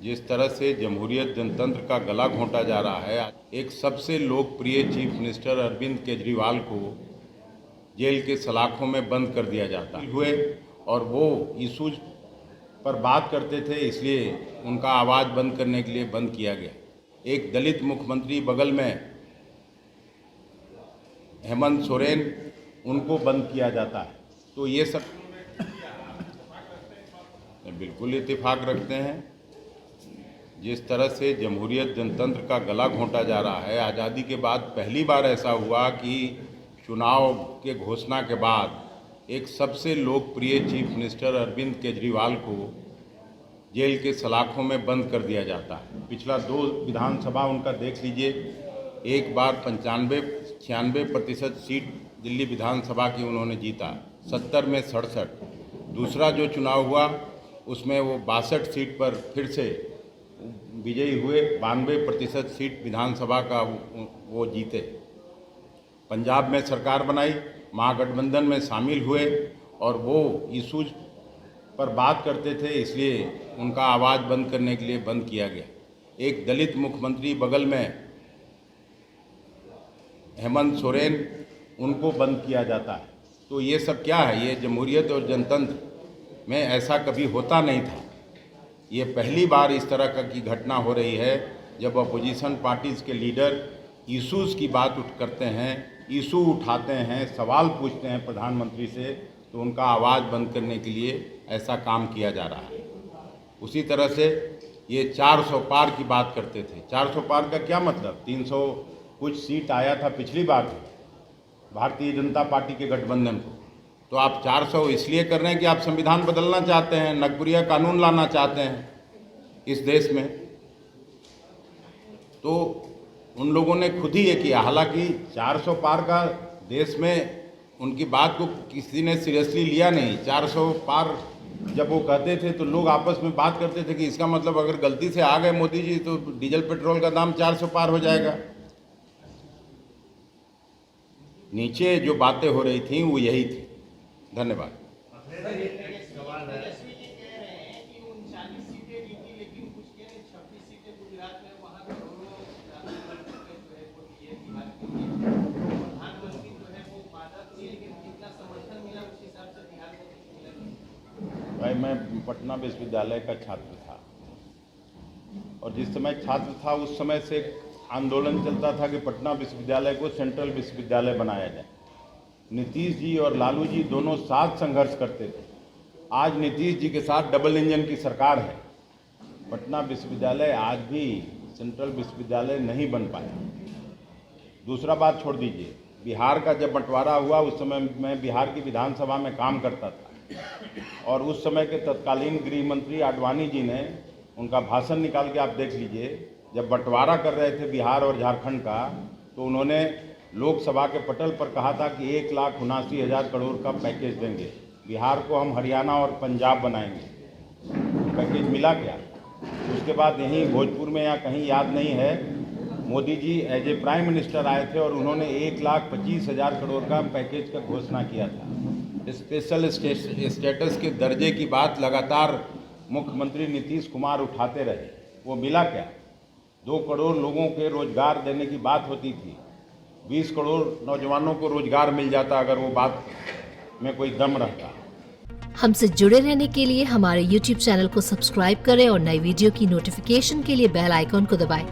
जिस तरह से जमहूरियत जनतंत्र का गला घोंटा जा रहा है, एक सबसे लोकप्रिय चीफ मिनिस्टर अरविंद केजरीवाल को जेल के सलाखों में बंद कर दिया जाता हुए और वो इशूज पर बात करते थे, इसलिए उनका आवाज़ बंद करने के लिए बंद किया गया। एक दलित मुख्यमंत्री बगल में हेमंत सोरेन, उनको बंद किया जाता है। तो ये सब बिल्कुल इत्तेफाक रखते हैं। जिस तरह से जमहूरियत जनतंत्र का गला घोंटा जा रहा है, आज़ादी के बाद पहली बार ऐसा हुआ कि चुनाव के घोषणा के बाद एक सबसे लोकप्रिय चीफ मिनिस्टर अरविंद केजरीवाल को जेल के सलाखों में बंद कर दिया जाता है। पिछला 2 विधानसभा उनका देख लीजिए, एक बार 95-96% सीट दिल्ली विधानसभा की उन्होंने जीता, 70 में 67। दूसरा जो चुनाव हुआ उसमें वो 62 सीट पर फिर से विजयी हुए, 92% सीट विधानसभा का वो जीते। पंजाब में सरकार बनाई, महागठबंधन में शामिल हुए और वो इशूज पर बात करते थे, इसलिए उनका आवाज़ बंद करने के लिए बंद किया गया। एक दलित मुख्यमंत्री बगल में हेमंत सोरेन, उनको बंद किया जाता है। तो ये सब क्या है? ये जमहूरियत और जनतंत्र में ऐसा कभी होता नहीं था। ये पहली बार इस तरह की घटना हो रही है जब अपोजिशन पार्टीज़ के लीडर इशूज़ की बात करते हैं, इशू उठाते हैं, सवाल पूछते हैं प्रधानमंत्री से, तो उनका आवाज़ बंद करने के लिए ऐसा काम किया जा रहा है। उसी तरह से ये 400 पार की बात करते थे। 400 पार का क्या मतलब? 300 कुछ सीट आया था पिछली बार भारतीय जनता पार्टी के गठबंधन को। तो आप 400 इसलिए कर रहे हैं कि आप संविधान बदलना चाहते हैं, नगपुरिया कानून लाना चाहते हैं इस देश में। तो उन लोगों ने खुद ही ये किया। हालांकि 400 पार का देश में उनकी बात को किसी ने सीरियसली लिया नहीं। 400 पार जब वो कहते थे तो लोग आपस में बात करते थे कि इसका मतलब अगर गलती से आ गए मोदी जी तो डीजल पेट्रोल का दाम 400 पार हो जाएगा। नीचे जो बातें हो रही थी वो यही थी। धन्यवाद। भाई, मैं पटना विश्वविद्यालय का छात्र था और जिस समय छात्र था उस समय से आंदोलन चलता था कि पटना विश्वविद्यालय को सेंट्रल विश्वविद्यालय बनाया जाए। नीतीश जी और लालू जी दोनों साथ संघर्ष करते थे। आज नीतीश जी के साथ डबल इंजन की सरकार है। पटना विश्वविद्यालय आज भी सेंट्रल विश्वविद्यालय नहीं बन पाया। दूसरा बात छोड़ दीजिए, बिहार का जब बंटवारा हुआ उस समय मैं बिहार की विधानसभा में काम करता था और उस समय के तत्कालीन गृह मंत्री आडवाणी जी ने उनका भाषण निकाल के आप देख लीजिए, जब बंटवारा कर रहे थे बिहार और झारखंड का, तो उन्होंने लोकसभा के पटल पर कहा था कि 1,79,000 करोड़ का पैकेज देंगे, बिहार को हम हरियाणा और पंजाब बनाएंगे। पैकेज मिला क्या? उसके बाद यहीं भोजपुर में या कहीं याद नहीं है, Modi ji as a prime minister आए थे और उन्होंने 1,25,000 करोड़ का पैकेज का घोषणा किया था। स्पेशल स्टेटस के दर्जे की बात लगातार मुख्यमंत्री नीतीश कुमार उठाते रहे। वो मिला क्या? 2 करोड़ लोगों के रोजगार देने की बात होती थी। 20 करोड़ नौजवानों को रोजगार मिल जाता अगर वो बात में कोई दम रहता। हमसे जुड़े रहने के लिए हमारे YouTube चैनल को सब्सक्राइब करें और नई वीडियो की नोटिफिकेशन के लिए बेल आइकॉन को दबाएं।